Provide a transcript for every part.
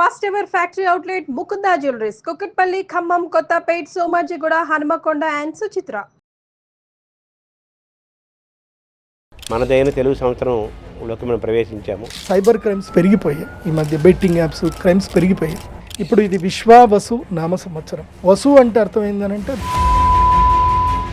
First ever factory outlet Mukunda jewelleries, Kukatpally, Khammam, Kothapet, Somajiguda, Hanumakonda and Suchitra. మనదైన తెలుగు సంవత్సరంలోకి మనం ప్రవేశించాము. సైబర్ క్రైమ్స్ పెరిగిపోయాయి. ఈ మధ్య బెట్టింగ్ యాప్స్ క్రైమ్స్ పెరిగిపోయాయి. ఇప్పుడు ఇది విశ్వావసు నామ సంవత్సరం. వసు అంటే అర్థం ఏంటంటే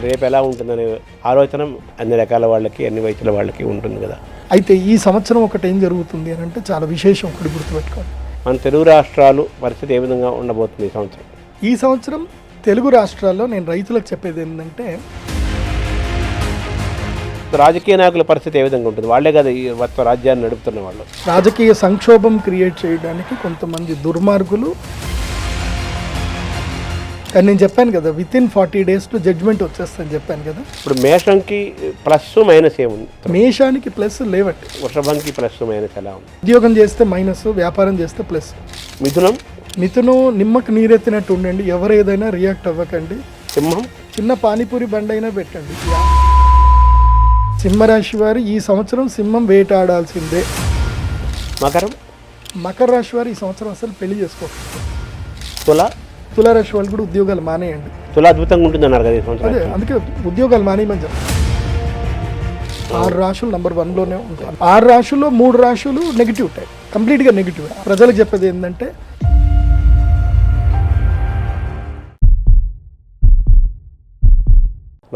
రేపు ఎలా ఉంటుందనే ఆలోచన అన్ని రకాల వాళ్ళకి, అన్ని వయసుల వాళ్ళకి ఉంటుంది కదా. అయితే ఈ సంవత్సరం ఒకటి ఏం జరుగుతుంది అని అంటే చాలా విశేషం. ఒకటి గుర్తుపెట్టుకోండి, మన తెలుగు రాష్ట్రాలు పరిస్థితి ఏ విధంగా ఉండబోతుంది ఈ సంవత్సరం. ఈ సంవత్సరం తెలుగు రాష్ట్రాల్లో నేను రైతులకు చెప్పేది ఏంటంటే రాజకీయ నాయకుల పరిస్థితి ఏ విధంగా ఉంటుంది? వాళ్ళే కదా ఈ మొత్తం రాజ్యాన్ని నడుపుతున్న వాళ్ళు. రాజకీయ సంక్షోభం క్రియేట్ చేయడానికి కొంతమంది దుర్మార్గులు. కానీ నేను చెప్పాను కదా, విత్ ఇన్ 40 days జడ్జ్మెంట్ వచ్చేస్తుందని చెప్పాను కదా. ఇప్పుడు మేషంకి ప్లస్ మైనస్ ఏముంది? మేషానికి ప్లస్ లేవట్టి, వృషభంకి ప్లస్ మైనస్ ఎలా ఉంది? ఉద్యోగం చేస్తే మైనస్, వ్యాపారం చేస్తే ప్లస్. మిథునం నిమ్మకు నీరెత్తినట్టు ఉండండి, ఎవరు ఏదైనా రియాక్ట్ అవ్వకండి. సింహం చిన్న పానీపూరి బండి అయినా పెట్టండి. సింహరాశి వారు ఈ సంవత్సరం సింహం వేటాడాల్సిందే. మకర రాశి వారు ఈ సంవత్సరం అసలు పెళ్లి చేసుకోవాలి. తులారాశి వాళ్ళు కూడా ఉద్యోగాలు మానేయండి. అద్భుతంగా ఉంటుంది అన్నారు కదా ఈ సంవత్సరం. అదే అందుకే ఉద్యోగాలు మానేయమని చెప్పారు. 6 రాశులు నంబర్ 1లోనే ఉంటాయి. 6 రాశుల్లో 3 రాశులు నెగిటివ్ ఉంటాయి, కంప్లీట్గా నెగిటివ్. ప్రజలకు చెప్పేది ఏంటంటే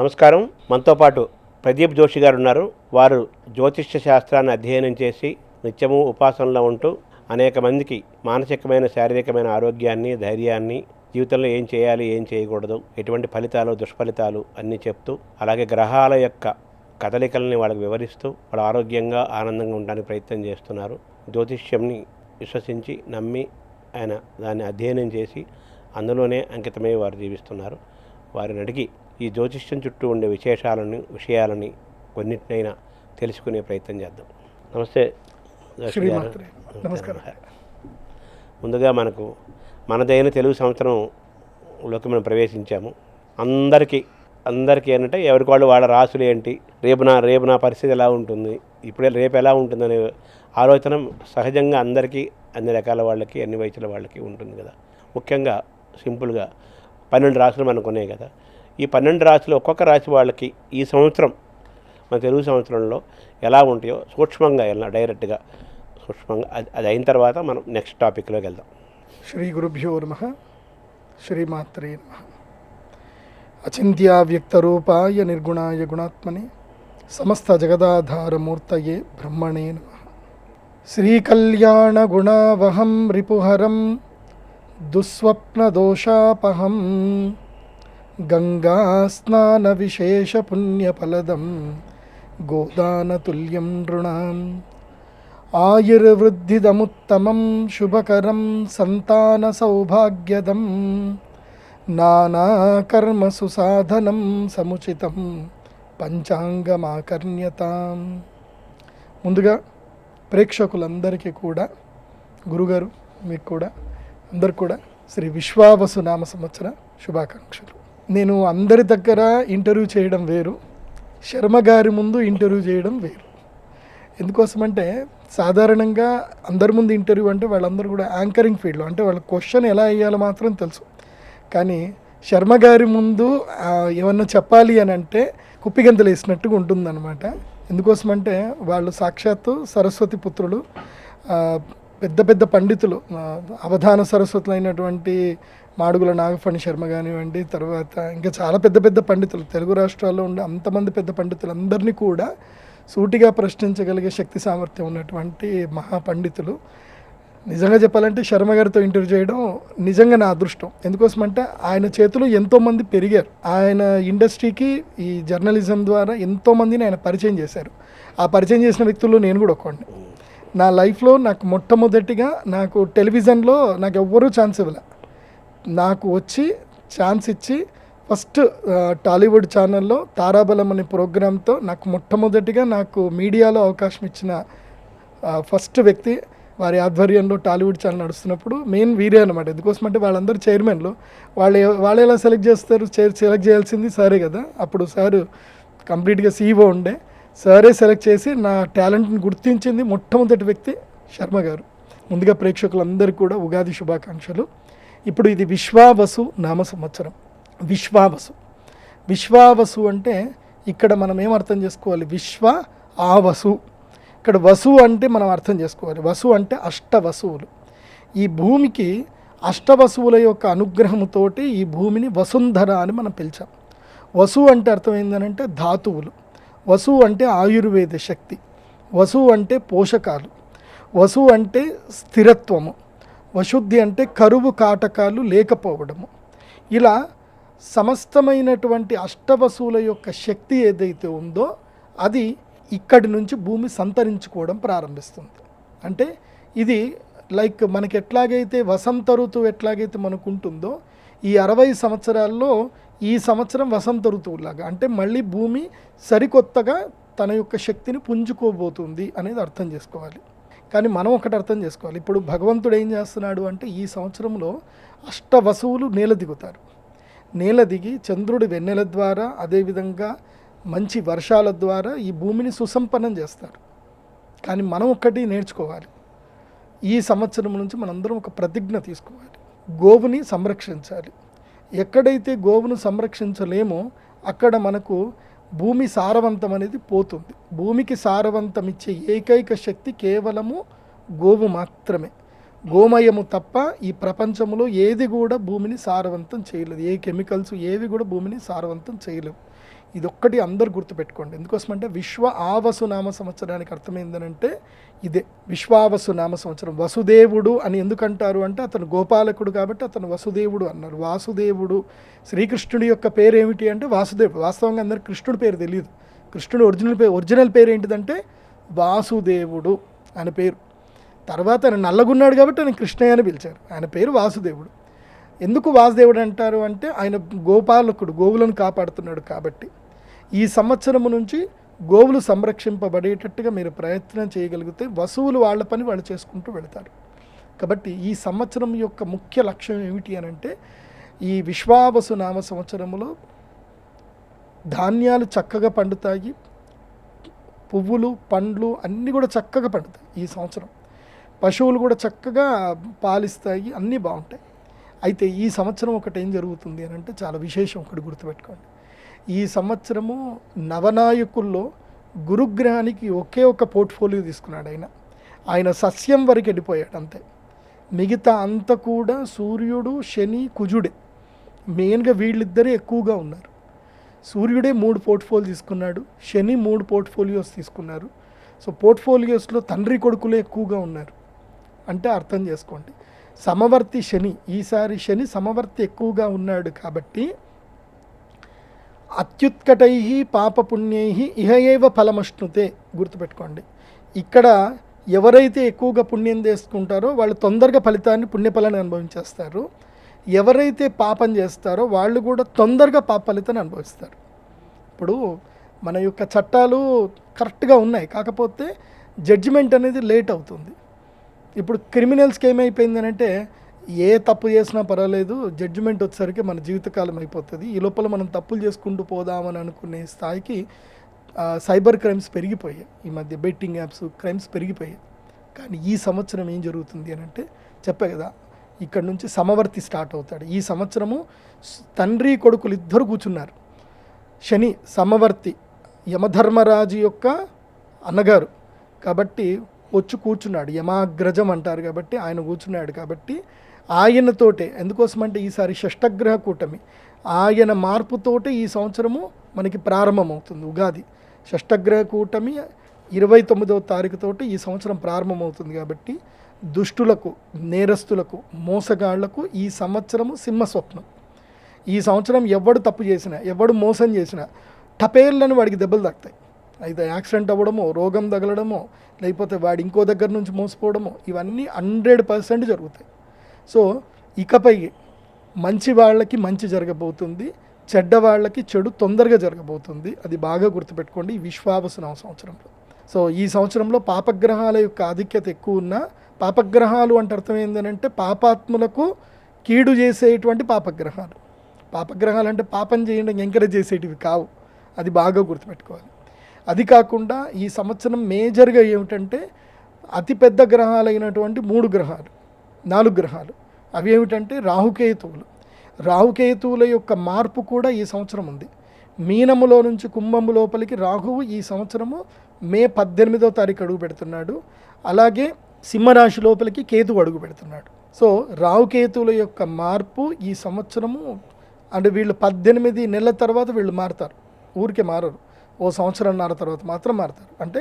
నమస్కారం. మనతో పాటు ప్రదీప్ జోషి గారు ఉన్నారు. వారు జ్యోతిష్య శాస్త్రాన్ని అధ్యయనం చేసి నిత్యము ఉపాసనలో ఉంటూ అనేక మందికి మానసికమైన, శారీరకమైన ఆరోగ్యాన్ని, ధైర్యాన్ని, జీవితంలో ఏం చేయాలి, ఏం చేయకూడదు, ఎటువంటి ఫలితాలు, దుష్ఫలితాలు అన్నీ చెప్తూ, అలాగే గ్రహాల యొక్క కదలికల్ని వాళ్ళకి వివరిస్తూ వాళ్ళు ఆరోగ్యంగా, ఆనందంగా ఉండడానికి ప్రయత్నం చేస్తున్నారు. జ్యోతిష్యంని విశ్వసించి, నమ్మి ఆయన దాన్ని అధ్యయనం చేసి అందులోనే అంకితమై వారు జీవిస్తున్నారు. వారిని అడిగి ఈ జ్యోతిష్యం చుట్టూ ఉండే విషయాలని కొన్నిటినైనా తెలుసుకునే ప్రయత్నం చేద్దాం. నమస్తే. నమస్కారం. ముందుగా మనదైన తెలుగు సంవత్సరంలోకి మనం ప్రవేశించాము. అందరికీ ఏంటంటే ఎవరికి వాళ్ళ రాసులు ఏంటి, రేపు నా పరిస్థితి ఎలా ఉంటుంది, రేపు ఎలా ఉంటుందనే ఆలోచన సహజంగా అందరికీ, అన్ని రకాల వాళ్ళకి, అన్ని వయసుల వాళ్ళకి ఉంటుంది కదా. ముఖ్యంగా సింపుల్గా 12 రాశులు మనకు ఉన్నాయి కదా. ఈ 12 రాశులు ఒక్కొక్క రాశి వాళ్ళకి ఈ సంవత్సరం, మన తెలుగు సంవత్సరంలో ఎలా ఉంటాయో సూక్ష్మంగా డైరెక్ట్గా సూక్ష్మంగా అది అయిన తర్వాత మనం నెక్స్ట్ టాపిక్లోకి వెళ్దాం. శ్రీ గురుభ్యో నమః. శ్రీమాత్రే నమః. అచింత్యావ్యక్తరూపాయ నిర్గుణాయ గుణాత్మనే సమస్త జగదాధారమూర్తయే బ్రహ్మణే నమః. శ్రీకళ్యాణ గుణావహం రిపుహరం దుస్వప్నదోషాపహం గంగా స్నాన విశేష పుణ్యఫలదం గోదానతుల్యం నృణాం. ఆయుర్వృద్ధిదముత్తమం శుభకరం సంతాన సౌభాగ్యదం నానాకర్మసు సాధనం సముచితం పంచాంగమాకర్ణ్యతాం. ముందుగా ప్రేక్షకులందరికీ కూడా, గురుగారు మీకు కూడా, అందరికి కూడా శ్రీ విశ్వావసు నామ సంవత్సర శుభాకాంక్షలు. నేను అందరి దగ్గర ఇంటర్వ్యూ చేయడం వేరు, శర్మ గారి ముందు ఇంటర్వ్యూ చేయడం వేరు. ఎందుకోసమంటే సాధారణంగా అందరి ముందు ఇంటర్వ్యూ అంటే వాళ్ళందరూ కూడా యాంకరింగ్ ఫీల్డ్లో, అంటే వాళ్ళ క్వశ్చన్ ఎలా వేయాలో మాత్రం తెలుసు. కానీ శర్మ గారి ముందు ఏమన్నా చెప్పాలి అని అంటే కుప్పిగంతలు వేసినట్టుగా ఉంటుందన్నమాట. ఎందుకోసమంటే వాళ్ళు సాక్షాత్తు సరస్వతి పుత్రులు, పెద్ద పెద్ద పండితులు, అవధాన సరస్వతులు అయినటువంటి మాడుగుల నాగఫణి శర్మ కానివ్వండి, తర్వాత ఇంకా చాలా పెద్ద పెద్ద పండితులు, తెలుగు రాష్ట్రాల్లో ఉండే అంతమంది పెద్ద పండితులందరినీ కూడా సూటిగా ప్రశ్నించగలిగే శక్తి సామర్థ్యం ఉన్నటువంటి మహాపండితులు. నిజంగా చెప్పాలంటే శర్మ గారితో ఇంటర్వ్యూ చేయడం నిజంగా నా అదృష్టం. ఎందుకోసమంటే ఆయన చేతులు ఎంతోమంది పెరిగారు. ఆయన ఇండస్ట్రీకి ఈ జర్నలిజం ద్వారా ఎంతోమందిని ఆయన పరిచయం చేశారు. ఆ పరిచయం చేసిన వ్యక్తుల్లో నేను కూడా ఒకడిని. నా లైఫ్లో నాకు మొట్టమొదటిగా నాకు టెలివిజన్లో నాకు ఎవ్వరూ ఛాన్స్ ఇవ్వలే. నాకు వచ్చి ఛాన్స్ ఇచ్చి ఫస్ట్ టాలీవుడ్ ఛానల్లో తారాబలం అనే ప్రోగ్రాంతో నాకు మొట్టమొదటిగా నాకు మీడియాలో అవకాశం ఇచ్చిన ఫస్ట్ వ్యక్తి. వారి ఆధ్వర్యంలో టాలీవుడ్ ఛానల్ నడుస్తున్నప్పుడు మెయిన్ వీరే అనమాట. ఎందుకోసమంటే వాళ్ళందరూ చైర్మన్లు, వాళ్ళు ఎలా సెలెక్ట్ చేస్తారు, సెలెక్ట్ చేయాల్సింది సరే కదా. అప్పుడు సారు కంప్లీట్గా CEO ఉండే, సరే సెలెక్ట్ చేసి నా టాలెంట్ని గుర్తించింది మొట్టమొదటి వ్యక్తి శర్మ గారు. ముందుగా ప్రేక్షకులందరికీ కూడా ఉగాది శుభాకాంక్షలు. ఇప్పుడు ఇది విశ్వావసు నామ సంవత్సరం. విశ్వావసు అంటే ఇక్కడ మనం ఏం అర్థం చేసుకోవాలి? విశ్వ ఆవసు. ఇక్కడ వసు అంటే మనం అర్థం చేసుకోవాలి. వసు అంటే అష్టవసువులు. ఈ భూమికి అష్టవసువుల యొక్క అనుగ్రహముతోటి ఈ భూమిని వసుంధర అని మనం పిలిచాం. వసు అంటే అర్థం ఏంటంటే ధాతువులు, వసు అంటే ఆయుర్వేద శక్తి, వసు అంటే పోషకాలు, వసు అంటే స్థిరత్వము, వశుద్ధి అంటే కరువు కాటకాలు లేకపోవడము. ఇలా సమస్తమైనటువంటి అష్టవసువుల యొక్క శక్తి ఏదైతే ఉందో అది ఇక్కడి నుంచి భూమి సంతరించుకోవడం ప్రారంభిస్తుంది. అంటే ఇది లైక్ మనకి ఎట్లాగైతే వసంత ఋతువు ఎట్లాగైతే మనకు ఉంటుందో ఈ 60 సంవత్సరాల్లో ఈ సంవత్సరం వసంత ఋతువులాగా, అంటే మళ్ళీ భూమి సరికొత్తగా తన యొక్క శక్తిని పుంజుకోబోతుంది అనేది అర్థం చేసుకోవాలి. కానీ మనం ఒకటి అర్థం చేసుకోవాలి. ఇప్పుడు భగవంతుడు ఏం చేస్తున్నాడు అంటే ఈ సంవత్సరంలో అష్టవసువులు నేల దిగుతారు. నేల దిగి చంద్రుడి వెన్నెల ద్వారా, అదేవిధంగా మంచి వర్షాల ద్వారా ఈ భూమిని సుసంపన్నం చేస్తారు. కానీ మనం ఒక్కటి నేర్చుకోవాలి. ఈ సంవత్సరం నుంచి మనందరం ఒక ప్రతిజ్ఞ తీసుకోవాలి. గోవుని సంరక్షించాలి. ఎక్కడైతే గోవును సంరక్షించలేమో అక్కడ మనకు భూమి సారవంతం అనేది పోతుంది. భూమికి సారవంతం ఇచ్చే ఏకైక శక్తి కేవలము గోవు మాత్రమే. గోమయము తప్ప ఈ ప్రపంచంలో ఏది కూడా భూమిని సారవంతం చేయలేదు. ఏ కెమికల్స్ ఏవి కూడా భూమిని సారవంతం చేయలేవు. ఇదొక్కటి అందరు గుర్తుపెట్టుకోండి. ఎందుకోసమంటే విశ్వ ఆవసు నామ సంవత్సరానికి అర్థమైందనంటే ఇదే. విశ్వావసు నామ సంవత్సరం. వసుదేవుడు అని ఎందుకంటారు అంటే అతను గోపాలకుడు కాబట్టి అతను వసుదేవుడు అన్నారు. వాసుదేవుడు, శ్రీకృష్ణుడి యొక్క పేరు ఏమిటి అంటే వాసుదేవుడు. వాస్తవంగా అందరికి కృష్ణుడి పేరు తెలియదు. కృష్ణుడు ఒరిజినల్ పేరు ఏంటిదంటే వాసుదేవుడు అని పేరు. తర్వాత ఆయన నల్లగున్నాడు కాబట్టి ఆయన కృష్ణయ్య అని పిలిచారు. ఆయన పేరు వాసుదేవుడు. ఎందుకు వాసుదేవుడు అంటారు అంటే ఆయన గోపాలకుడు, గోవులను కాపాడుతున్నాడు కాబట్టి. ఈ సంవత్సరం నుంచి గోవులు సంరక్షింపబడేటట్టుగా మీరు ప్రయత్నం చేయగలిగితే వసువులు వాళ్ళ పని వాళ్ళు చేసుకుంటూ వెళతారు. కాబట్టి ఈ సంవత్సరం యొక్క ముఖ్య లక్ష్యం ఏమిటి అని అంటే ఈ విశ్వావసు నామ సంవత్సరంలో ధాన్యాలు చక్కగా పండుతాయి, పువ్వులు పండ్లు అన్నీ కూడా చక్కగా పండుతాయి ఈ సంవత్సరం. పశువులు కూడా చక్కగా పాలిస్తాయి, అన్నీ బాగుంటాయి. అయితే ఈ సంవత్సరం ఒకటి ఏం జరుగుతుంది అని అంటే చాలా విశేషం, ఒకటి గుర్తుపెట్టుకోండి. ఈ సంవత్సరము నవనాయకుల్లో గురుగ్రహానికి ఒకే ఒక పోర్ట్ఫోలియో తీసుకున్నాడు. ఆయన సస్యం వరకు వెళ్ళిపోయాడు అంతే. మిగతా అంతా కూడా సూర్యుడు, శని, కుజుడే. మెయిన్గా వీళ్ళిద్దరే ఎక్కువగా ఉన్నారు. సూర్యుడే 3 పోర్ట్ఫోలియో తీసుకున్నాడు, శని 3 పోర్ట్ఫోలియోస్ తీసుకున్నారు. సో పోర్ట్ఫోలియోస్లో తండ్రి కొడుకులే ఎక్కువగా ఉన్నారు. అంటే అర్థం చేసుకోండి, సమవర్తి శని. ఈసారి శని సమవర్తి ఎక్కువగా ఉన్నాడు కాబట్టి అత్యుత్కటై పాపపుణ్యై ఇహ ఏవ ఫలమశ్నుతే. గుర్తుపెట్టుకోండి, ఇక్కడ ఎవరైతే ఎక్కువగా పుణ్యం చేసుకుంటారో వాళ్ళు తొందరగా ఫలితాన్ని, పుణ్యఫలాన్ని అనుభవించేస్తారు. ఎవరైతే పాపం చేస్తారో వాళ్ళు కూడా తొందరగా పాప ఫలితాన్ని అనుభవిస్తారు. ఇప్పుడు మన యొక్క చట్టాలు కరెక్ట్గా ఉన్నాయి, కాకపోతే జడ్జిమెంట్ అనేది లేట్ అవుతుంది. ఇప్పుడు క్రిమినల్స్కి ఏమైపోయింది అంటే ఏ తప్పు చేసినా పర్వాలేదు, జడ్జిమెంట్ వచ్చేసరికి మన జీవితకాలం అయిపోతుంది. ఈ లోపల మనం తప్పులు చేసుకుంటూ పోదామని అనుకునే స్థాయికి సైబర్ క్రైమ్స్ పెరిగిపోయాయి. ఈ మధ్య బెట్టింగ్ యాప్స్ క్రైమ్స్ పెరిగిపోయాయి. కానీ ఈ సంవత్సరం ఏం జరుగుతుంది అని అంటే చెప్పే కదా, ఇక్కడ నుంచి సమవర్తి స్టార్ట్ అవుతాడు. ఈ సంవత్సరము తండ్రి కొడుకులు ఇద్దరు కూర్చున్నారు. శని సమవర్తి, యమధర్మరాజు యొక్క అన్నగారు కాబట్టి వచ్చి కూర్చున్నాడు. యమాగ్రజం అంటారు కాబట్టి ఆయన కూర్చున్నాడు. కాబట్టి ఆయనతోటే, ఎందుకోసమంటే ఈసారి షష్టగ్రహ కూటమి, ఆయన మార్పుతోటే ఈ సంవత్సరము మనకి ప్రారంభమవుతుంది. ఉగాది షష్టగ్రహ కూటమి 29వ తారీఖుతోటి ఈ సంవత్సరం ప్రారంభమవుతుంది. కాబట్టి దుష్టులకు, నేరస్తులకు, మోసగాళ్లకు ఈ సంవత్సరము సింహస్వప్నం. ఈ సంవత్సరం ఎవడు తప్పు చేసినా, ఎవడు మోసం చేసినా టపేర్లను వాడికి దెబ్బలు తాకుతాయి. అయితే యాక్సిడెంట్ అవ్వడమో, రోగం తగలడమో, లేకపోతే వాడు ఇంకో దగ్గర నుంచి మోసపోవడమో, ఇవన్నీ 100% జరుగుతాయి. సో ఇకపై మంచి వాళ్ళకి మంచి జరగబోతుంది, చెడ్డ వాళ్ళకి చెడు తొందరగా జరగబోతుంది. అది బాగా గుర్తుపెట్టుకోండి ఈ విశ్వావసు నామ సంవత్సరంలో. సో ఈ సంవత్సరంలో పాపగ్రహాల యొక్క ఆధిక్యత ఎక్కువ ఉన్న, పాపగ్రహాలు అంటే అర్థం ఏంటంటే పాపాత్ములకు కీడు చేసేటువంటి పాపగ్రహాలు. పాపగ్రహాలు అంటే పాపం చేయడం ఎంకరేజ్ చేసేటివి కావు, అది బాగా గుర్తుపెట్టుకోవాలి. అది కాకుండా ఈ సంవత్సరం మేజర్గా ఏమిటంటే అతిపెద్ద గ్రహాలైనటువంటి 4 గ్రహాలు అవి ఏమిటంటే రాహుకేతువులు. రాహుకేతువుల యొక్క మార్పు కూడా ఈ సంవత్సరం ఉంది. మీనములో నుంచి కుంభము లోపలికి రాహువు ఈ సంవత్సరము మే 18వ తారీఖు అడుగు పెడుతున్నాడు. అలాగే సింహరాశి లోపలికి కేతువు అడుగు పెడుతున్నాడు. సో రాహుకేతువుల యొక్క మార్పు ఈ సంవత్సరము అంటే వీళ్ళు 18 నెలల తర్వాత వీళ్ళు మారుతారు, ఊరికే మారరు. ఓ సంవత్సరంన్నర తర్వాత మాత్రం మారుతారు. అంటే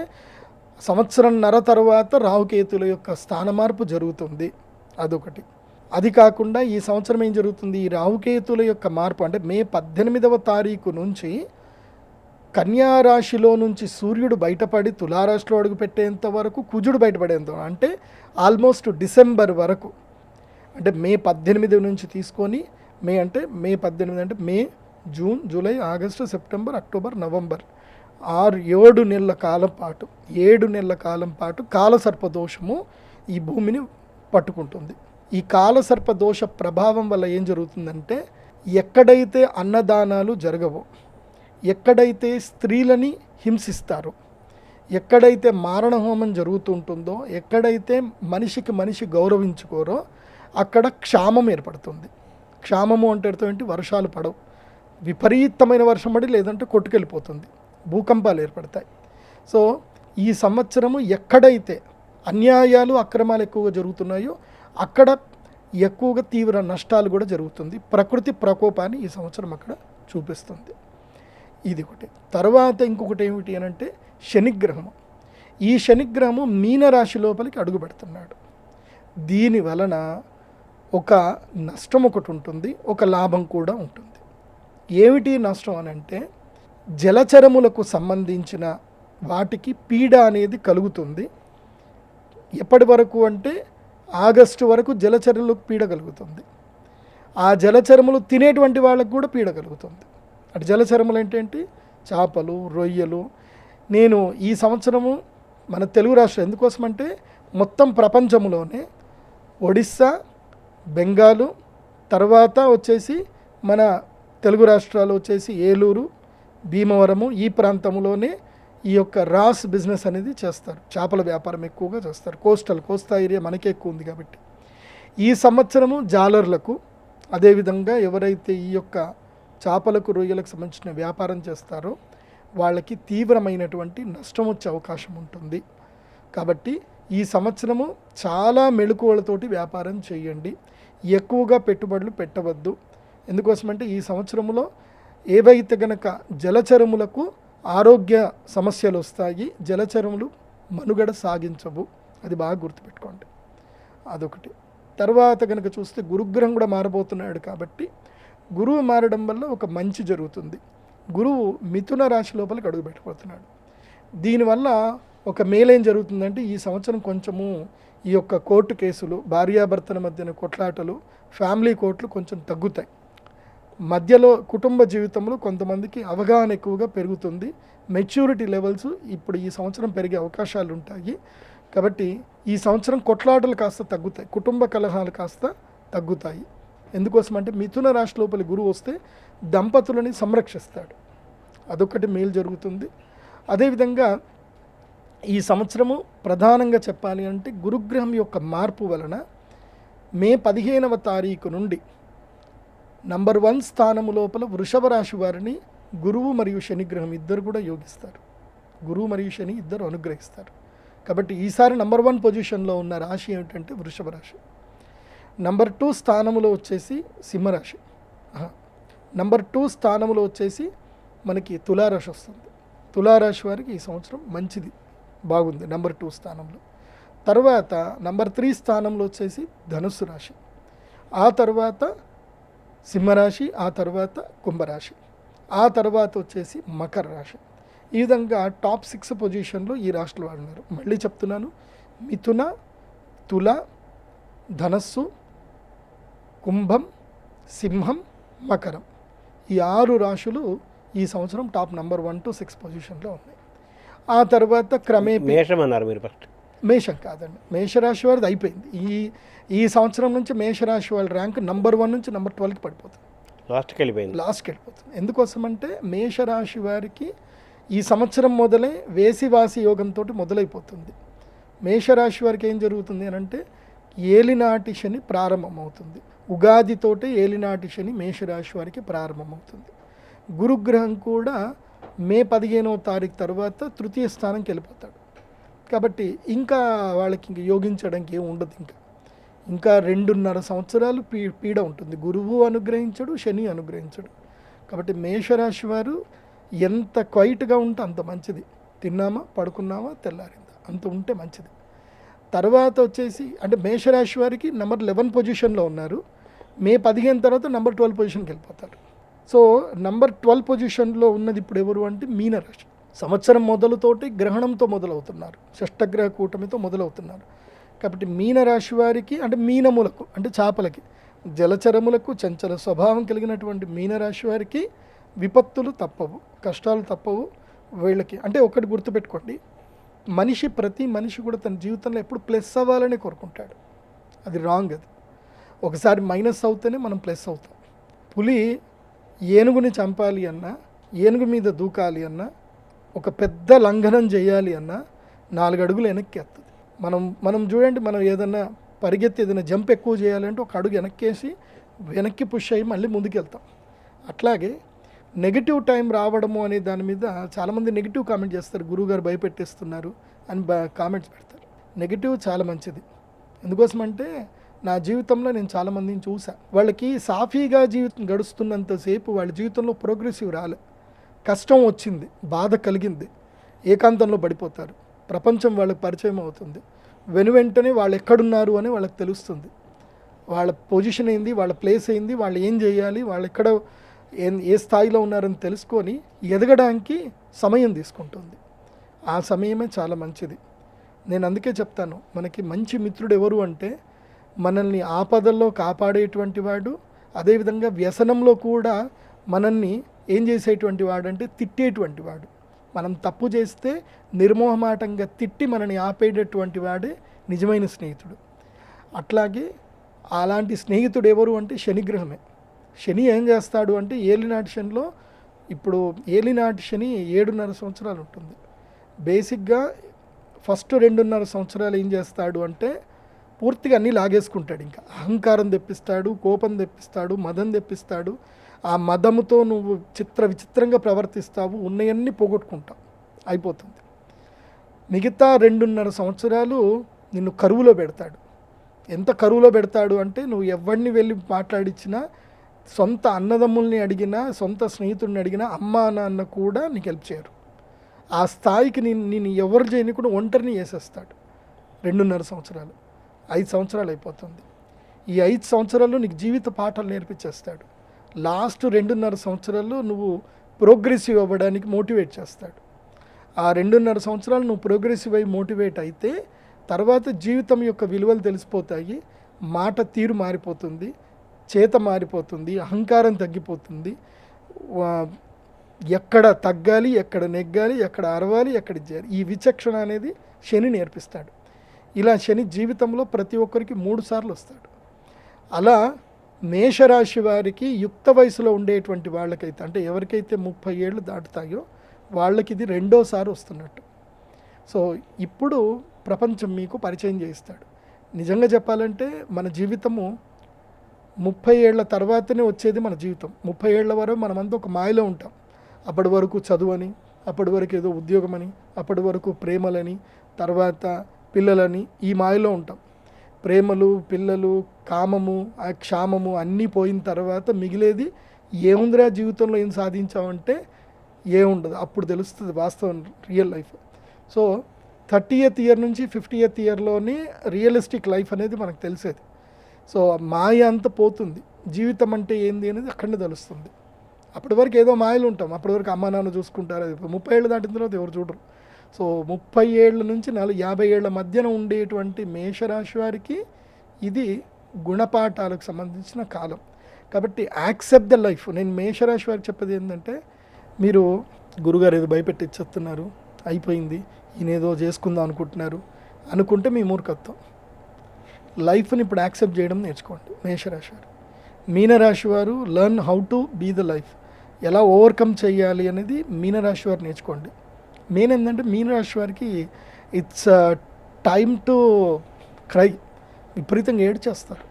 సంవత్సరంన్నర తర్వాత రాహుకేతువుల యొక్క స్థాన మార్పు జరుగుతుంది. అదొకటి. అది కాకుండా ఈ సంవత్సరం ఏం జరుగుతుంది, ఈ రాహుకేతువుల యొక్క మార్పు అంటే మే 18వ తారీఖు నుంచి కన్యా రాశిలో నుంచి సూర్యుడు బయటపడి తులారాశిలో అడుగు పెట్టేంత వరకు కుజుడు బయటపడేంత వరకు, అంటే ఆల్మోస్ట్ డిసెంబర్ వరకు, అంటే మే 18 నుంచి తీసుకొని మే 18 అంటే May, June, July, August, September, October, November 7 నెలల కాలం పాటు 7 నెలల కాలం పాటు కాలసర్పదోషము ఈ భూమిని పట్టుకుంటుంది. ఈ కాలసర్పదోష ప్రభావం వల్ల ఏం జరుగుతుందంటే ఎక్కడైతే అన్నదానాలు జరగవో, ఎక్కడైతే స్త్రీలని హింసిస్తారో, ఎక్కడైతే మారణ హోమం జరుగుతుంటుందో, ఎక్కడైతే మనిషికి మనిషి గౌరవించుకోరో అక్కడ క్షామం ఏర్పడుతుంది. క్షామము అంటే ఏంటి, వర్షాలు పడవు, విపరీతమైన వర్షం పడి లేదంటే కొట్టుకెళ్ళిపోతుంది, భూకంపాలు ఏర్పడతాయి. సో ఈ సంవత్సరము ఎక్కడైతే అన్యాయాలు అక్రమాలు ఎక్కువగా జరుగుతున్నాయో అక్కడ ఎక్కువగా తీవ్ర నష్టాలు కూడా జరుగుతుంది. ప్రకృతి ప్రకోపాన్ని ఈ సంవత్సరం అక్కడ చూపిస్తుంది. ఇది ఒకటి. తర్వాత ఇంకొకటి ఏమిటి అని అంటే శనిగ్రహము. ఈ శనిగ్రహము మీనరాశి లోపలికి అడుగు పెడుతున్నాడు. దీని వలన ఒక నష్టం ఒకటి ఉంటుంది, ఒక లాభం కూడా ఉంటుంది. ఏమిటి నష్టం అని అంటే జలచరములకు సంబంధించిన వాటికి పీడ అనేది కలుగుతుంది. ఎప్పటి వరకు అంటే ఆగస్టు వరకు జలచరములకు పీడ కలుగుతుంది. ఆ జలచరములు తినేటువంటి వాళ్ళకు కూడా పీడ కలుగుతుంది. అటు జలచరములు ఏంటంటే చేపలు, రొయ్యలు. నేను ఈ సంవత్సరము మన తెలుగు రాష్ట్రం ఎందుకోసమంటే మొత్తం ప్రపంచంలోనే ఒడిస్సా, బెంగాలు, తర్వాత వచ్చేసి మన తెలుగు రాష్ట్రాలు వచ్చేసి ఏలూరు, భీమవరము, ఈ ప్రాంతంలోనే ఈ యొక్క రాస్ బిజినెస్ అనేది చేస్తారు. చేపల వ్యాపారం ఎక్కువగా చేస్తారు. కోస్తా ఏరియా మనకే ఎక్కువ ఉంది కాబట్టి. ఈ సంవత్సరము జాలర్లకు, అదేవిధంగా ఎవరైతే ఈ యొక్క చేపలకు, రొయ్యలకు సంబంధించిన వ్యాపారం చేస్తారో వాళ్ళకి తీవ్రమైనటువంటి నష్టం వచ్చే అవకాశం ఉంటుంది. కాబట్టి ఈ సంవత్సరము చాలా మెళకువలతోటి వ్యాపారం చేయండి. ఎక్కువగా పెట్టుబడులు పెట్టవద్దు. ఎందుకోసమంటే ఈ సంవత్సరంలో ఏవైతే గనక జలచరములకు ఆరోగ్య సమస్యలు వస్తాయి, జలచరములు మనుగడ సాగించవు. అది బాగా గుర్తుపెట్టుకోండి. అదొకటి. తర్వాత కనుక చూస్తే గురుగ్రహం కూడా మారబోతున్నాడు కాబట్టి గురువు మారడం వల్ల ఒక మంచి జరుగుతుంది. గురువు మిథున రాశి లోపలికి అడుగు పెట్టబోతున్నాడు. దీనివల్ల ఒక మేలేం జరుగుతుందంటే ఈ సంవత్సరం కొంచెము ఈ యొక్క కోర్టు కేసులు, భార్యాభర్తల మధ్యన కొట్లాటలు, ఫ్యామిలీ కోర్టులు కొంచెం తగ్గుతాయి. మధ్యలో కుటుంబ జీవితంలో కొంతమందికి అవగాహన ఎక్కువగా పెరుగుతుంది. మెచ్యూరిటీ లెవెల్స్ ఇప్పుడు ఈ సంవత్సరం పెరిగే అవకాశాలు ఉంటాయి. కాబట్టి ఈ సంవత్సరం కొట్లాటలు కాస్త తగ్గుతాయి, కుటుంబ కలహాలు కాస్త తగ్గుతాయి. ఎందుకోసం అంటే మిథున రాశి లోపలి గురువు వస్తే దంపతులని సంరక్షిస్తాడు. అదొకటి మేలు జరుగుతుంది. అదేవిధంగా ఈ సంవత్సరము ప్రధానంగా చెప్పాలి అంటే గురుగ్రహం యొక్క మార్పు వలన మే 15వ తారీఖు నుండి నంబర్ 1 స్థానము లోపల వృషభ రాశి వారిని గురువు మరియు శనిగ్రహం ఇద్దరు కూడా యోగిస్తారు. గురువు మరియు శని ఇద్దరు అనుగ్రహిస్తారు. కాబట్టి ఈసారి నంబర్ 1 పొజిషన్లో ఉన్న రాశి ఏమిటంటే వృషభ రాశి. నంబర్ 2 స్థానములో వచ్చేసి సింహరాశి. నంబర్ 2 స్థానములో వచ్చేసి మనకి తులారాశి వస్తుంది. తులారాశి వారికి ఈ సంవత్సరం మంచిది, బాగుంది నంబర్ 2 స్థానంలో. తర్వాత నంబర్ 3 స్థానంలో వచ్చేసి ధనుస్సు రాశి, ఆ తర్వాత సింహరాశి, ఆ తర్వాత కుంభరాశి, ఆ తర్వాత వచ్చేసి మకర రాశి. ఈ విధంగా టాప్ 6 పొజిషన్లో ఈ రాష్ట్రాల వాళ్ళు ఉన్నారు. మళ్ళీ చెప్తున్నాను, మిథున, తుల, ధనస్సు, కుంభం, సింహం, మకరం, ఈ 6 రాశులు ఈ సంవత్సరం టాప్ నంబర్ 1 to 6 పొజిషన్లో ఉన్నాయి. ఆ తర్వాత క్రమేపీ మేషం అన్నారు మీరు ఫస్ట్. మేషం కాదండి, మేషరాశి వారిది అయిపోయింది. ఈ సంవత్సరం నుంచి మేషరాశి వాళ్ళ ర్యాంక్ నంబర్ 1 నుంచి నంబర్ 12కి పడిపోతుంది, లాస్ట్కి వెళ్ళిపోతుంది. ఎందుకోసమంటే మేషరాశి వారికి ఈ సంవత్సరం మొదలై వేసివాసి యోగంతో మొదలైపోతుంది. మేషరాశి వారికి ఏం జరుగుతుంది అని అంటే ఏలినాటి శని ప్రారంభమవుతుంది. ఉగాదితోటే ఏలినాటి శని మేషరాశి వారికి ప్రారంభమవుతుంది. గురుగ్రహం కూడా మే 15వ తారీఖు తర్వాత తృతీయ స్థానంకి వెళ్ళిపోతాడు. కాబట్టి ఇంకా వాళ్ళకి ఇంక యోగించడానికి ఏమి ఉండదు. ఇంకా 2.5 సంవత్సరాలు పీడ ఉంటుంది. గురువు అనుగ్రహించడు, శని అనుగ్రహించడు. కాబట్టి మేషరాశి వారు ఎంత క్వైట్గా ఉంటే అంత మంచిది. తిన్నామా, పడుకున్నామా, తెల్లారిందా, అంత ఉంటే మంచిది. తర్వాత వచ్చేసి అంటే మేషరాశి వారికి నెంబర్ 11 పొజిషన్లో ఉన్నారు. మే 15 తర్వాత నెంబర్ 12 పొజిషన్కి వెళ్ళిపోతారు. సో నెంబర్ 12 పొజిషన్లో ఉన్నది ఇప్పుడు ఎవరు అంటే మీనరాశి. సంవత్సరం మొదలుతోటి గ్రహణంతో మొదలవుతున్నారు, షష్టగ్రహ కూటమితో మొదలవుతున్నారు. కాబట్టి మీనరాశి వారికి అంటే మీనములకు అంటే చేపలకి, జలచరములకు చంచల స్వభావం కలిగినటువంటి మీనరాశి వారికి విపత్తులు తప్పవు, కష్టాలు తప్పవు. వీళ్ళకి అంటే ఒకటి గుర్తుపెట్టుకోండి, ప్రతి మనిషి కూడా తన జీవితంలో ఎప్పుడు ప్లస్ అవ్వాలని కోరుకుంటాడు. అది రాంగ్. అది ఒకసారి మైనస్ అవుతేనే మనం ప్లస్ అవుతాం. పులి ఏనుగుని చంపాలి అన్నా, ఏనుగు మీద దూకాలి అన్నా, ఒక పెద్ద లంఘనం చేయాలి అన్నా 4 అడుగులు వెనక్కి ఎత్తుంది. మనం చూడండి, మనం ఏదన్నా పరిగెత్తి ఏదైనా జంప్ ఎక్కువ చేయాలంటే ఒక అడుగు వెనక్కి పుష్ అయ్యి మళ్ళీ ముందుకు వెళ్తాం. అట్లాగే నెగిటివ్ టైం రావడము అనే దాని మీద చాలామంది నెగిటివ్ కామెంట్ చేస్తారు, గురువుగారు భయపెట్టేస్తున్నారు అని కామెంట్స్ పెడతారు. నెగిటివ్ చాలా మంచిది. ఎందుకోసమంటే నా జీవితంలో నేను చాలామందిని చూసా, వాళ్ళకి సాఫీగా జీవితం గడుస్తున్నంతసేపు వాళ్ళ జీవితంలో ప్రోగ్రెసివ్ రాలే. కష్టం వచ్చింది, బాధ కలిగింది, ఏకాంతంలో పడిపోతారు. ప్రపంచం వాళ్ళకి పరిచయం అవుతుంది. వెనువెంటనే వాళ్ళు ఎక్కడున్నారు అని వాళ్ళకి తెలుస్తుంది. వాళ్ళ పొజిషన్ ఏంది, వాళ్ళ ప్లేస్ ఏంది, వాళ్ళు ఏం చేయాలి, వాళ్ళు ఎక్కడ ఏ స్థాయిలో ఉన్నారని తెలుసుకొని ఎదగడానికి సమయం తీసుకుంటుంది. ఆ సమయమే చాలా మంచిది. నేను అందుకే చెప్తాను, మనకి మంచి మిత్రుడు ఎవరు అంటే మనల్ని ఆపదల్లో కాపాడేటువంటి వాడు, అదేవిధంగా వ్యసనంలో కూడా మనల్ని ఏం చేసేటువంటి వాడు అంటే తిట్టేటువంటి వాడు. మనం తప్పు చేస్తే నిర్మోహమాటంగా తిట్టి మనని ఆపేటటువంటి వాడే నిజమైన స్నేహితుడు. అట్లాగే అలాంటి స్నేహితుడు ఎవరు అంటే శనిగ్రహమే. శని ఏం చేస్తాడు అంటే ఏలినాటి శనిలో ఇప్పుడు ఏలినాటి శని 7.5 సంవత్సరాలు ఉంటుంది. బేసిక్గా ఫస్ట్ 2.5 సంవత్సరాలు ఏం చేస్తాడు అంటే పూర్తిగా అన్నీ లాగేసుకుంటాడు. ఇంకా అహంకారం తెప్పిస్తాడు, కోపం తెప్పిస్తాడు, మదం తెప్పిస్తాడు. ఆ మదముతో నువ్వు విచిత్రంగా ప్రవర్తిస్తావు, ఉన్నయన్నీ పోగొట్టుకుంటావు, అయిపోతుంది. మిగతా 2.5 సంవత్సరాలు నిన్ను కరువులో పెడతాడు. ఎంత కరువులో పెడతాడు అంటే నువ్వు ఎవరిని వెళ్ళి మాట్లాడించినా, సొంత అన్నదమ్ముల్ని అడిగినా, సొంత స్నేహితుడిని అడిగినా, అమ్మా నాన్న కూడా నీకు హెల్ప్ చేయరు. ఆ స్థాయికి నేను ఎవరు చేయని కూడా ఒంటరిని చేసేస్తాడు. 2.5 సంవత్సరాలు, 5 సంవత్సరాలు అయిపోతుంది. ఈ 5 సంవత్సరాల్లో నీకు జీవిత పాఠాలు నేర్పించేస్తాడు. లాస్ట్ 2.5 సంవత్సరాల్లో నువ్వు ప్రోగ్రెసివ్ అవ్వడానికి మోటివేట్ చేస్తాడు. ఆ 2.5 సంవత్సరాలు నువ్వు ప్రోగ్రెసివ్ అయ్యి మోటివేట్ అయితే తర్వాత జీవితం యొక్క విలువలు తెలిసిపోతాయి, మాట తీరు మారిపోతుంది, చేత మారిపోతుంది, అహంకారం తగ్గిపోతుంది. ఎక్కడ తగ్గాలి, ఎక్కడ నెగ్గాలి, ఎక్కడ అరవాలి, ఎక్కడ చేయాలి, ఈ విచక్షణ అనేది శని నేర్పిస్తాడు. ఇలా శని జీవితంలో ప్రతి ఒక్కరికి 3 సార్లు వస్తాడు. అలా మేషరాశి వారికి యుక్త వయసులో ఉండేటువంటి వాళ్ళకైతే అంటే ఎవరికైతే 30 ఏళ్ళు దాటుతాయో వాళ్ళకి ఇది 2వ సారి వస్తున్నట్టు. సో ఇప్పుడు ప్రపంచం మీకు పరిచయం చేయిస్తాడు. నిజంగా చెప్పాలంటే మన జీవితము 30 ఏళ్ల తర్వాతనే వచ్చేది మన జీవితం. 30 ఏళ్ల వరకు మనమంతా ఒక మాయలో ఉంటాం. అప్పటి వరకు చదువని, అప్పటి వరకు ఏదో ఉద్యోగమని, అప్పటి వరకు ప్రేమలని, తర్వాత పిల్లలని, ఈ మాయలో ఉంటాం. ప్రేమలు, పిల్లలు, కామము, ఆ క్షామము అన్నీ పోయిన తర్వాత మిగిలేది ఏముందిరా జీవితంలో ఏం సాధించామంటే ఏముండదు. అప్పుడు తెలుస్తుంది వాస్తవం, real life. So 30th year నుంచి 50th ఇయర్లోనే రియలిస్టిక్ లైఫ్ అనేది మనకు తెలిసేది. సో మాయ అంతా పోతుంది, జీవితం అంటే ఏంది అనేది అక్కడనే తెలుస్తుంది. అప్పటి వరకు ఏదో మాయలు ఉంటాం, అప్పటి వరకు అమ్మా నాన్న చూసుకుంటారు. 30 ఏళ్ళు దాటిన తర్వాత ఎవరు చూడరు. సో 30 ఏళ్ళ నుంచి 50 ఏళ్ల మధ్యన ఉండేటువంటి మేషరాశి వారికి ఇది గుణపాఠాలకు సంబంధించిన కాలం. కాబట్టి యాక్సెప్ట్ ద లైఫ్. నేను మేషరాశి వారికి చెప్పేది ఏంటంటే, మీరు గురుగారు ఏదో భయపెట్టించేస్తున్నారు, అయిపోయింది, ఈయనేదో చేసుకుందాం అనుకుంటే మీ మూర్ఖత్వం. లైఫ్ని ఇప్పుడు యాక్సెప్ట్ చేయడం నేర్చుకోండి మేషరాశి వారు. మీనరాశి వారు learn how to be the life, ఎలా ఓవర్కమ్ చేయాలి అనేది మీనరాశి వారు నేర్చుకోండి. మెయిన్ ఏంటంటే మీనరాశి వారికి ఇట్స్ టైమ్ టు క్రై, విపరీతంగా ఏడ్చేస్తారు.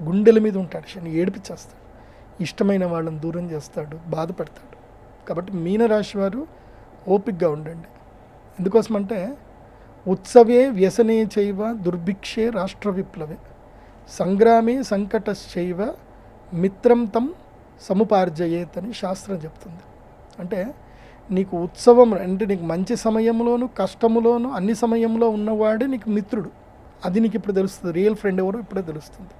గుండెల మీద ఉంటాడు శని, ఏడిపించేస్తాడు. ఇష్టమైన వాళ్ళని దూరం చేస్తాడు, బాధపడతాడు. కాబట్టి మీనరాశి వారు ఓపికగా ఉండండి. ఎందుకోసమంటే ఉత్సవే వ్యసనే చైవ దుర్భిక్షే రాష్ట్ర విప్లవే సంగ్రామే సంకటశ్చైవ మిత్రం తం సముపార్జయేత్ అని శాస్త్రం చెప్తుంది. అంటే నీకు ఉత్సవం అంటే నీకు మంచి సమయంలోను కష్టములోను అన్ని సమయంలో ఉన్నవాడే నీకు మిత్రుడు. అది నీకు ఇప్పుడు తెలుస్తుంది. రియల్ ఫ్రెండ్ ఎవరో ఇప్పుడే తెలుస్తుంది.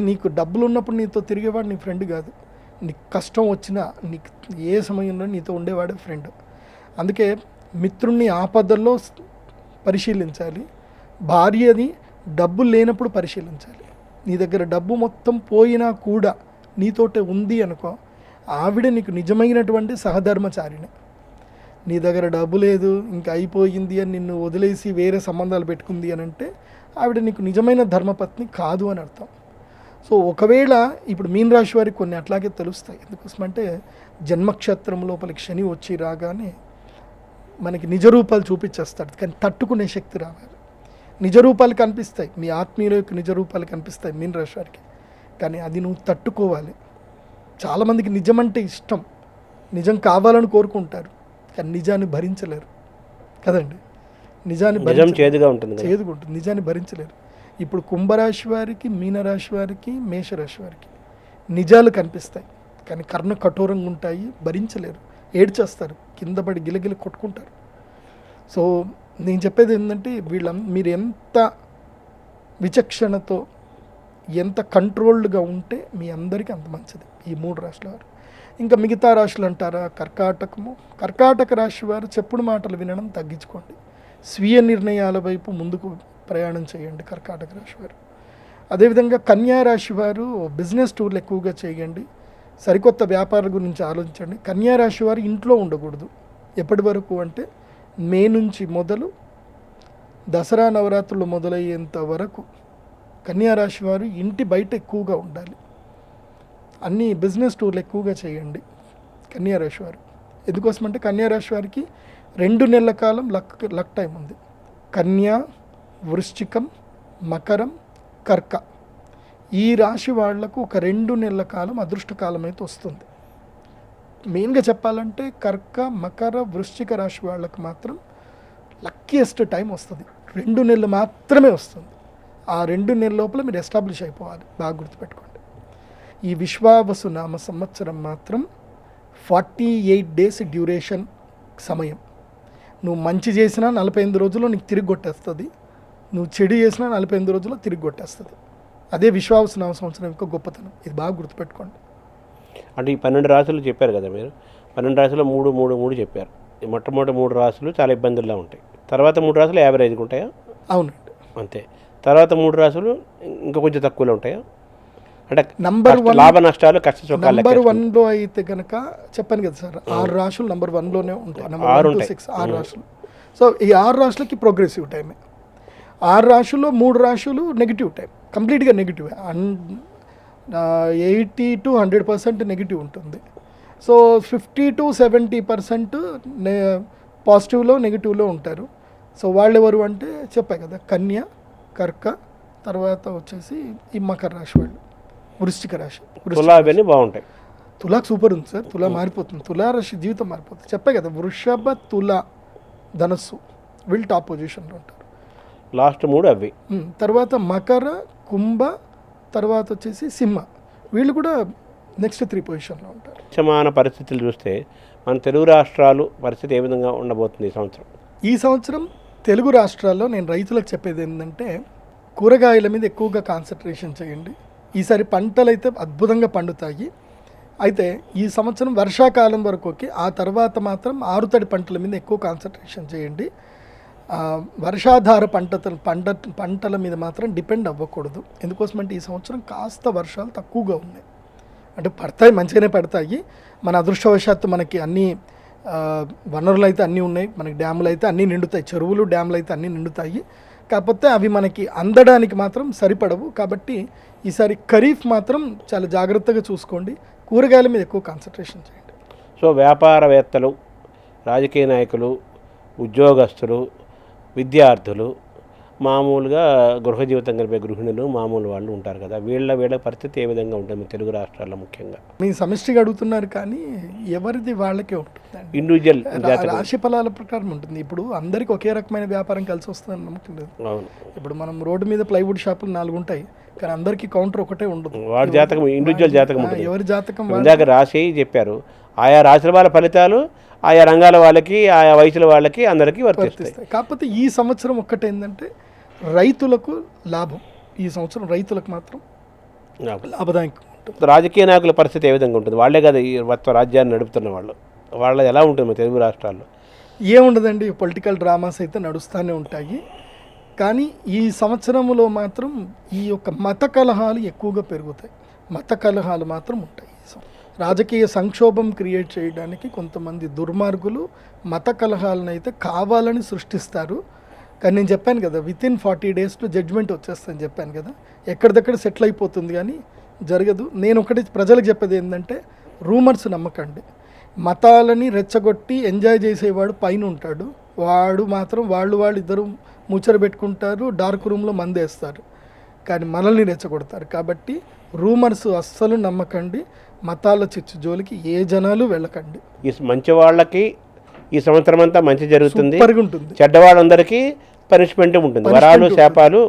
నీకు డబ్బులు ఉన్నప్పుడు నీతో తిరిగేవాడు నీ ఫ్రెండ్ కాదు. నీకు కష్టం వచ్చినా నీకు ఏ సమయంలో నీతో ఉండేవాడే ఫ్రెండ్. అందుకే మిత్రుణ్ణి ఆపదల్లో పరిశీలించాలి, భార్యని డబ్బులు లేనప్పుడు పరిశీలించాలి. నీ దగ్గర డబ్బు మొత్తం పోయినా కూడా నీతోటే ఉంది అనుకో, ఆవిడ నీకు నిజమైనటువంటి సహధర్మచారిణి. నీ దగ్గర డబ్బు లేదు ఇంకా అయిపోయింది అని నిన్ను వదిలేసి వేరే సంబంధాలు పెట్టుకుంది అని అంటే ఆవిడ నీకు నిజమైన ధర్మపత్ని కాదు అని అర్థం. సో ఒకవేళ ఇప్పుడు మీనరాశి వారికి కొన్ని అట్లాగే తెలుస్తాయి. ఎందుకోసమంటే జన్మక్షేత్రం లోపలికి శని వచ్చి రాగానే మనకి నిజరూపాలు చూపించేస్తాడు, కానీ తట్టుకునే శక్తి రావాలి. నిజరూపాలు కనిపిస్తాయి, మీ ఆత్మీయుల యొక్క నిజరూపాలు కనిపిస్తాయి మీనరాశి వారికి, కానీ అది నువ్వు తట్టుకోవాలి. చాలామందికి నిజం అంటే ఇష్టం, నిజం కావాలని కోరుకుంటారు, కానీ నిజాన్ని భరించలేరు కదండి. నిజాన్ని చేదుగా ఉంటుంది, నిజాన్ని భరించలేరు. ఇప్పుడు కుంభరాశి వారికి, మీనరాశి వారికి, మేషరాశి వారికి నిజాలు కనిపిస్తాయి, కానీ కర్ణ కఠోరంగా ఉంటాయి, భరించలేరు, ఏడ్చేస్తారు, కింద పడి గిలగిల కొట్టుకుంటారు. సో నేను చెప్పేది ఏంటంటే మీరు ఎంత విచక్షణతో ఎంత కంట్రోల్డ్గా ఉంటే మీ అందరికీ అంత మంచిది ఈ 3 రాశుల వారు. ఇంకా మిగతా రాశులు అంటారా, కర్కాటక రాశి వారు చెప్పుడు మాటలు వినడం తగ్గించుకోండి, స్వీయ నిర్ణయాల వైపు ముందుకు ప్రయాణం చేయండి కర్కాటక రాశి వారు. అదేవిధంగా కన్యా రాశి వారు బిజినెస్ టూర్లు ఎక్కువగా చేయండి, సరికొత్త వ్యాపారాల గురించి ఆలోచించండి. కన్యా రాశి వారు ఇంట్లో ఉండకూడదు. ఎప్పటి వరకు అంటే మే నుంచి మొదలు దసరా నవరాత్రులు మొదలయ్యేంత వరకు కన్యా రాశి వారు ఇంటి బయట ఎక్కువగా ఉండాలి. అన్ని బిజినెస్ టూర్లు ఎక్కువగా చేయండి కన్యా రాశి వారు. ఎందుకోసమంటే కన్యా రాశి వారికి 2 నెలల కాలం లక్ టైం ఉంది. కన్యా, వృశ్చికం, మకరం, కర్క ఈ రాశి వాళ్లకు ఒక 2 నెలల కాలం అదృష్టకాలం అయితే వస్తుంది. మెయిన్గా చెప్పాలంటే కర్క, మకర, వృశ్చిక రాశి వాళ్ళకు మాత్రం లక్కీయెస్ట్ టైం వస్తుంది. 2 నెలలు మాత్రమే వస్తుంది. ఆ 2 నెలల లోపల మీరు ఎస్టాబ్లిష్ అయిపోవాలి. బాగా గుర్తుపెట్టుకోండి. ఈ విశ్వావసు నామ సంవత్సరం మాత్రం 48 డేస్ డ్యూరేషన్ సమయం. నువ్వు మంచి చేసినా 45 రోజుల్లో నీకు తిరిగి కొట్టేస్తుంది, నువ్వు చెడు చేసినా 45 రోజుల్లో తిరిగి కొట్టేస్తుంది. అదే విశ్వావసు నామ సంవత్సరం యొక్క గొప్పతనం. ఇది బాగా గుర్తుపెట్టుకోండి. అంటే ఈ 12 రాశులు చెప్పారు కదా మీరు, 12 రాశులు 3 చెప్పారు. ఈ మొట్టమొదటి 3 రాశులు చాలా ఇబ్బందుల్లో ఉంటాయి, తర్వాత 3 రాశులు యావరేజ్గా ఉంటాయా? అవునండి, అంతే. తర్వాత 3 రాశులు ఇంకా కొంచెం తక్కువలో ఉంటాయా? అంటే నంబర్ 1 లాభ నష్టాలు కష్ట సుఖాలు నంబర్ 1లో అయితే కనుక చెప్పాను కదా సార్, 6 రాశులు నంబర్ 1లోనే ఉంటాయి. నంబర్ 1 to 6 6 రాశులు. సో ఈ 6 రాశులకి ప్రోగ్రెసివ్ టైమే. 6 రాశుల్లో 3 రాశులు నెగిటివ్ టైం, కంప్లీట్గా నెగిటివ్. 80 to 100% నెగిటివ్ ఉంటుంది. సో 50 to 70% పాజిటివ్లో నెగిటివ్లో ఉంటారు. సో వాళ్ళు ఎవరు అంటే చెప్పా కదా, కన్య, కర్క, తర్వాత వచ్చేసి ఈ మకర రాశి వాళ్ళు, వృశ్చిక రాశి. అవన్నీ బాగుంటాయి. తులాకు సూపర్ ఉంది సార్, తులా మారిపోతుంది, తులా రాశి జీవితం మారిపోతుంది. చెప్పే కదా, వృషభ, తుల, ధనస్సు వీళ్ళు టాప్ పొజిషన్లో ఉంటారు. లాస్ట్ 3 అవి. తర్వాత మకర, కుంభ, తర్వాత వచ్చేసి సింహ, వీళ్ళు కూడా నెక్స్ట్ 3 పొజిషన్లో ఉంటారు. సమాన పరిస్థితులు చూస్తే మన తెలుగు రాష్ట్రాలు పరిస్థితి ఏ విధంగా ఉండబోతుంది ఈ సంవత్సరం? ఈ సంవత్సరం తెలుగు రాష్ట్రాల్లో నేను రైతులకు చెప్పేది ఏంటంటే కూరగాయల మీద ఎక్కువగా కాన్సన్ట్రేషన్ చేయండి. ఈసారి పంటలు అయితే అద్భుతంగా పండుతాయి. అయితే ఈ సంవత్సరం వర్షాకాలం వరకు ఓకే, ఆ తర్వాత మాత్రం ఆరుతడి పంటల మీద ఎక్కువ కాన్సన్ట్రేషన్ చేయండి. వర్షాధార పంటల మీద మాత్రం డిపెండ్ అవ్వకూడదు. ఎందుకోసమంటే ఈ సంవత్సరం కాస్త వర్షాలు తక్కువగా ఉన్నాయి. అంటే పడతాయి, మంచిగానే పడతాయి. మన అదృష్టవశాత్తు మనకి అన్ని వనరులు అయితే అన్నీ ఉన్నాయి, మనకి డ్యాములు అయితే అన్నీ నిండుతాయి, చెరువులు డ్యాములు అయితే అన్నీ నిండుతాయి. కాకపోతే అవి మనకి అందడానికి మాత్రం సరిపడవు. కాబట్టి ఈసారి ఖరీఫ్ మాత్రం చాలా జాగ్రత్తగా చూసుకోండి, కూరగాయల మీద ఎక్కువ కాన్సన్ట్రేషన్ చేయండి. సో వ్యాపారవేత్తలు, రాజకీయ నాయకులు, ఉద్యోగస్తులు, విద్యార్థులు మామూలుగా గృహ జీవితం గడిపే గృహిణులు మామూలు వాళ్ళు ఉంటారు కదా, వీళ్ళ పరిస్థితి ఏ విధంగా ఉంటుంది తెలుగు రాష్ట్రాల్లో ముఖ్యంగా? మీ సమిష్టిగా అడుగుతున్నారు కానీ ఎవరిది వాళ్ళకే ఉంటుందండి. ఇండివిజువల్ రాశి ఫలాల ప్రకారం ఉంటుంది. ఇప్పుడు అందరికీ ఒకే రకమైన వ్యాపారం కలిసి వస్తుందని నమ్మకం లేదు. అవును, ఇప్పుడు మనం రోడ్డు మీద ప్లైవుడ్ షాపులు 4 ఉంటాయి కానీ అందరికీ కౌంటర్ ఒకటే ఉండదు. వాడి జాతకం ఇండివిజువల్ జాతకం ఉంటుంది. ఎవరి జాతకం ఇందాక రాశి చెప్పారు, ఆయా రాశుల వాళ్ళ ఫలితాలు ఆయా రంగాల వాళ్ళకి ఆయా వయసుల వాళ్ళకి అందరికీ వర్తిస్తాయి. కాకపోతే ఈ సంవత్సరం ఒక్కటేందంటే రైతులకు లాభం. ఈ సంవత్సరం రైతులకు మాత్రం లాభదాయకం ఉంటుంది. రాజకీయ నాయకుల పరిస్థితి ఏ విధంగా ఉంటుంది? వాళ్ళే కదా ఈ మొత్తం రాజ్యాన్ని నడుపుతున్న వాళ్ళ ఎలా ఉంటుంది తెలుగు రాష్ట్రాల్లో? ఏముండదండి, పొలిటికల్ డ్రామాస్ అయితే నడుస్తూనే ఉంటాయి. కానీ ఈ సంవత్సరంలో మాత్రం ఈ యొక్క మత కలహాలు ఎక్కువగా పెరుగుతాయి. మత కలహాలు మాత్రం ఉంటాయి. రాజకీయ సంక్షోభం క్రియేట్ చేయడానికి కొంతమంది దుర్మార్గులు మత కలహాలను అయితే కావాలని సృష్టిస్తారు. కానీ నేను చెప్పాను కదా, వితిన్ 40 days జడ్జ్మెంట్ వచ్చేస్తుందని చెప్పాను కదా, ఎక్కడిదక్కడ సెటిల్ అయిపోతుంది కానీ జరగదు. నేను ఒకటి ప్రజలకు చెప్పేది ఏంటంటే, రూమర్స్ నమ్మకండి. మతాలని రెచ్చగొట్టి ఎంజాయ్ చేసేవాడు పైన ఉంటాడు, వాడు మాత్రం వాళ్ళు ఇద్దరు ముచ్చట పెట్టుకుంటారు, డార్క్ రూమ్లో మందేస్తారు, కానీ మనల్ని రెచ్చగొడతారు. కాబట్టి రూమర్స్ అస్సలు నమ్మకండి. మతాల చిచ్చు జోలికి ఏ జనాలు వెళ్ళకండి. ఈ మంచి వాళ్ళకి ఈ సంవత్సరం అంతా మంచి జరుగుతుంది, ఉంటుంది. చెడ్డవాళ్ళందరికీ పనిష్మెంట్ ఉంటుంది. వరాలు శాపాలు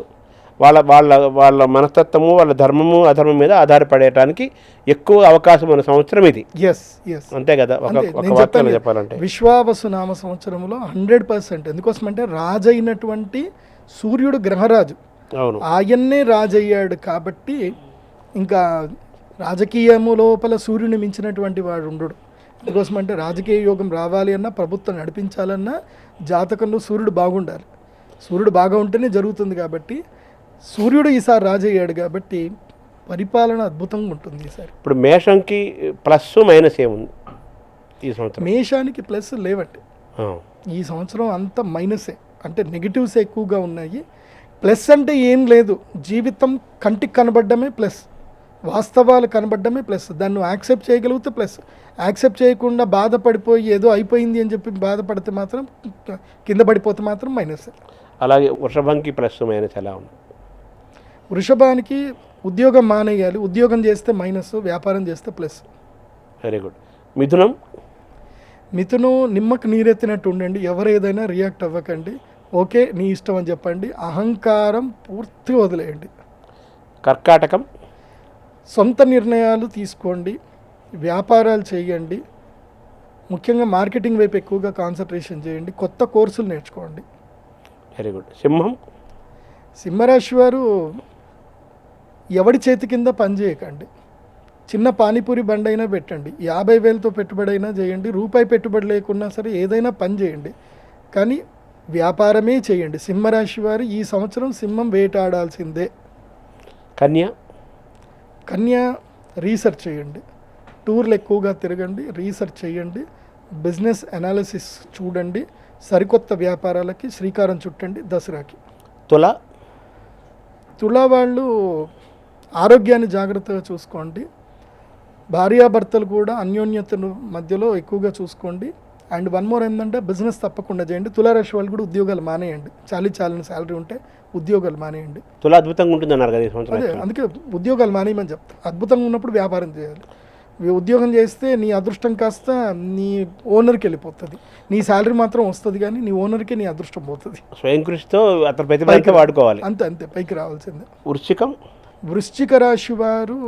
వాళ్ళ మనస్తత్వము వాళ్ళ ధర్మము అధర్మం మీద ఆధారపడటానికి ఎక్కువ అవకాశం ఉన్న సంవత్సరం ఇది. అంతే కదా, ఒక వాక్యంలో చెప్పాలంటే విశ్వావసు నామ సంవత్సరంలో 100%. ఎందుకోసమంటే రాజైనటువంటి సూర్యుడు గ్రహరాజు, అవును, ఆయన్నే రాజయ్యాడు. కాబట్టి ఇంకా రాజకీయము లోపల సూర్యుని మించినటువంటి వాడు ఉండడు. అందుకోసమంటే రాజకీయ యోగం రావాలి అన్నా, ప్రభుత్వం నడిపించాలన్నా జాతకంలో సూర్యుడు బాగుండాలి. సూర్యుడు బాగా ఉంటేనే జరుగుతుంది. కాబట్టి సూర్యుడు ఈసారి రాజయ్యాడు కాబట్టి పరిపాలన అద్భుతంగా ఉంటుంది ఈసారి. ఇప్పుడు మేషంకి ప్లస్ మైనస్ ఏముంది ఈ సంవత్సరం? మేషానికి ప్లస్ లేవండి. ఈ సంవత్సరం అంతా మైనసే, అంటే నెగిటివ్స్ ఎక్కువగా ఉన్నాయి. ప్లస్ అంటే ఏం లేదు, జీవితం కంటికి కనబడ్డమే ప్లస్, వాస్తవాలు కనబడ్డమే ప్లస్. దాన్ని యాక్సెప్ట్ చేయగలిగితే ప్లస్, యాక్సెప్ట్ చేయకుండా బాధపడిపోయి ఏదో అయిపోయింది అని చెప్పి బాధపడితే మాత్రం, కింద పడిపోతే మాత్రం మైనస్. అలాగే వృషభంకి ప్లస్ మైనస్ ఎలా ఉంది? వృషభానికి ఉద్యోగం మానేయాలి, ఉద్యోగం చేస్తే మైనస్, వ్యాపారం చేస్తే ప్లస్. Very good. మిథునం నిమ్మకు నీరెత్తినట్టు ఉండండి. ఎవరు ఏదైనా రియాక్ట్ అవ్వకండి, ఓకే నీ ఇష్టం అని చెప్పండి. అహంకారం పూర్తిగా వదిలేయండి. కర్కాటకం సొంత నిర్ణయాలు తీసుకోండి, వ్యాపారాలు చేయండి, ముఖ్యంగా మార్కెటింగ్ వైపు ఎక్కువగా కాన్సన్ట్రేషన్ చేయండి, కొత్త కోర్సులు నేర్చుకోండి. Very good. సింహరాశి వారు ఎవడి చేతి కింద పని చేయకండి. చిన్న పానీపూరి బండి అయినా పెట్టండి, 50,000తో పెట్టుబడి అయినా చేయండి, రూపాయి పెట్టుబడి లేకున్నా సరే ఏదైనా పని చేయండి, కానీ వ్యాపారమే చేయండి. సింహరాశి వారు ఈ సంవత్సరం సింహం వేటాడాల్సిందే. కన్యా రీసెర్చ్ చేయండి, టూర్లు ఎక్కువగా తిరగండి, రీసెర్చ్ చేయండి, బిజినెస్ అనాలిసిస్ చూడండి, సరికొత్త వ్యాపారాలకి శ్రీకారం చుట్టండి దసరాకి. తులా వాళ్ళు ఆరోగ్యాన్ని జాగ్రత్తగా చూసుకోండి, భార్యాభర్తలు కూడా అన్యోన్యతను మధ్యలో ఎక్కువగా చూసుకోండి. అండ్ 1 more ఏంటంటే బిజినెస్ తప్పకుండా చేయండి. తులారాశి వాళ్ళు కూడా ఉద్యోగాలు మానేయండి. చాలిన శాలరీ ఉంటే ఉద్యోగాలు మానేయండి. తులా అద్భుతంగా ఉంటుంది అన్నారు కదా ఈ సంవత్సరం. అదే అందుకే ఉద్యోగాలు మానేయమని చెప్తా. అద్భుతంగా ఉన్నప్పుడు వ్యాపారం చేయాలి. ఉద్యోగం చేస్తే నీ అదృష్టం కాస్త నీ ఓనర్కి వెళ్ళిపోతుంది, నీ శాలరీ మాత్రం వస్తుంది కానీ నీ ఓనర్కి నీ అదృష్టం పోతుంది. స్వయం కృషితో అతను ప్రతిభ వాడుకోవాలి. అంతే పైకి రావాల్సిందే. వృశ్చిక రాశి వారు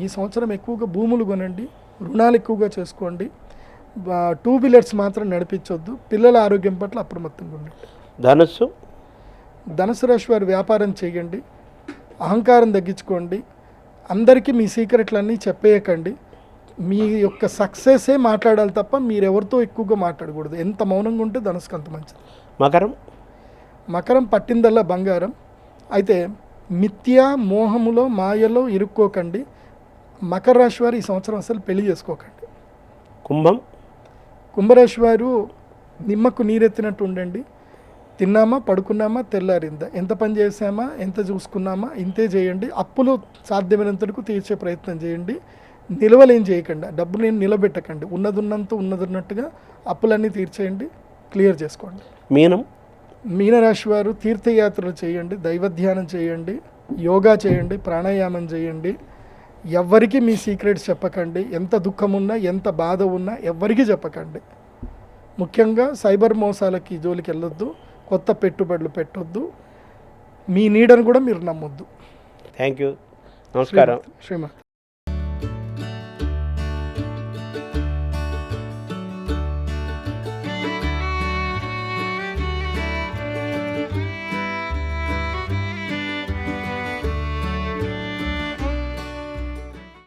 ఈ సంవత్సరం ఎక్కువగా భూములు కొనండి, రుణాలు ఎక్కువగా చేసుకోండి, 2 వీలర్స్ మాత్రం నడిపించొద్దు, పిల్లల ఆరోగ్యం పట్ల అప్రమత్తంగా ఉండండి. ధనుసు రాశి వారు వ్యాపారం చేయండి, అహంకారం తగ్గించుకోండి, అందరికీ మీ సీక్రెట్లన్నీ చెప్పేయకండి, మీ యొక్క సక్సెసే మాట్లాడాలి తప్ప మీరెవరితో ఎక్కువగా మాట్లాడకూడదు. ఎంత మౌనంగా ఉంటే ధనుసుకు అంత మంచిది. మకరం పట్టిందల్లా బంగారం. అయితే మిథ్యా మోహములో మాయలో ఇరుక్కోకండి. మకర రాశి వారు ఈ సంవత్సరం అసలు పెళ్లి చేసుకోకండి. కుంభరాశి వారు నిమ్మకు నీరెత్తినట్టు ఉండండి. తిన్నామా పడుకున్నామా తెల్లారిందా, ఎంత పని చేసామా ఎంత చూసుకున్నామా ఇంతే చేయండి. అప్పులు సాధ్యమైనంతకు తీర్చే ప్రయత్నం చేయండి. నిల్వలేం చేయకండి, డబ్బులు నేను నిలబెట్టకండి. ఉన్నదున్నట్టుగా అప్పులన్నీ తీర్చేయండి, క్లియర్ చేసుకోండి. మీనరాశి వారు తీర్థయాత్రలు చేయండి, దైవధ్యానం చేయండి, యోగా చేయండి, ప్రాణాయామం చేయండి. ఎవ్వరికి మీ సీక్రెట్స్ చెప్పకండి. ఎంత దుఃఖం ఉన్నా, ఎంత బాధ ఉన్నా ఎవ్వరికి చెప్పకండి. ముఖ్యంగా సైబర్ మోసాలకి జోలికి వెళ్ళొద్దు, కొత్త పెట్టుబడులు పెట్టొద్దు, మీ నీడను కూడా మీరు నమ్మొద్దు. Thank you. నమస్కారం. శ్రీమాన్.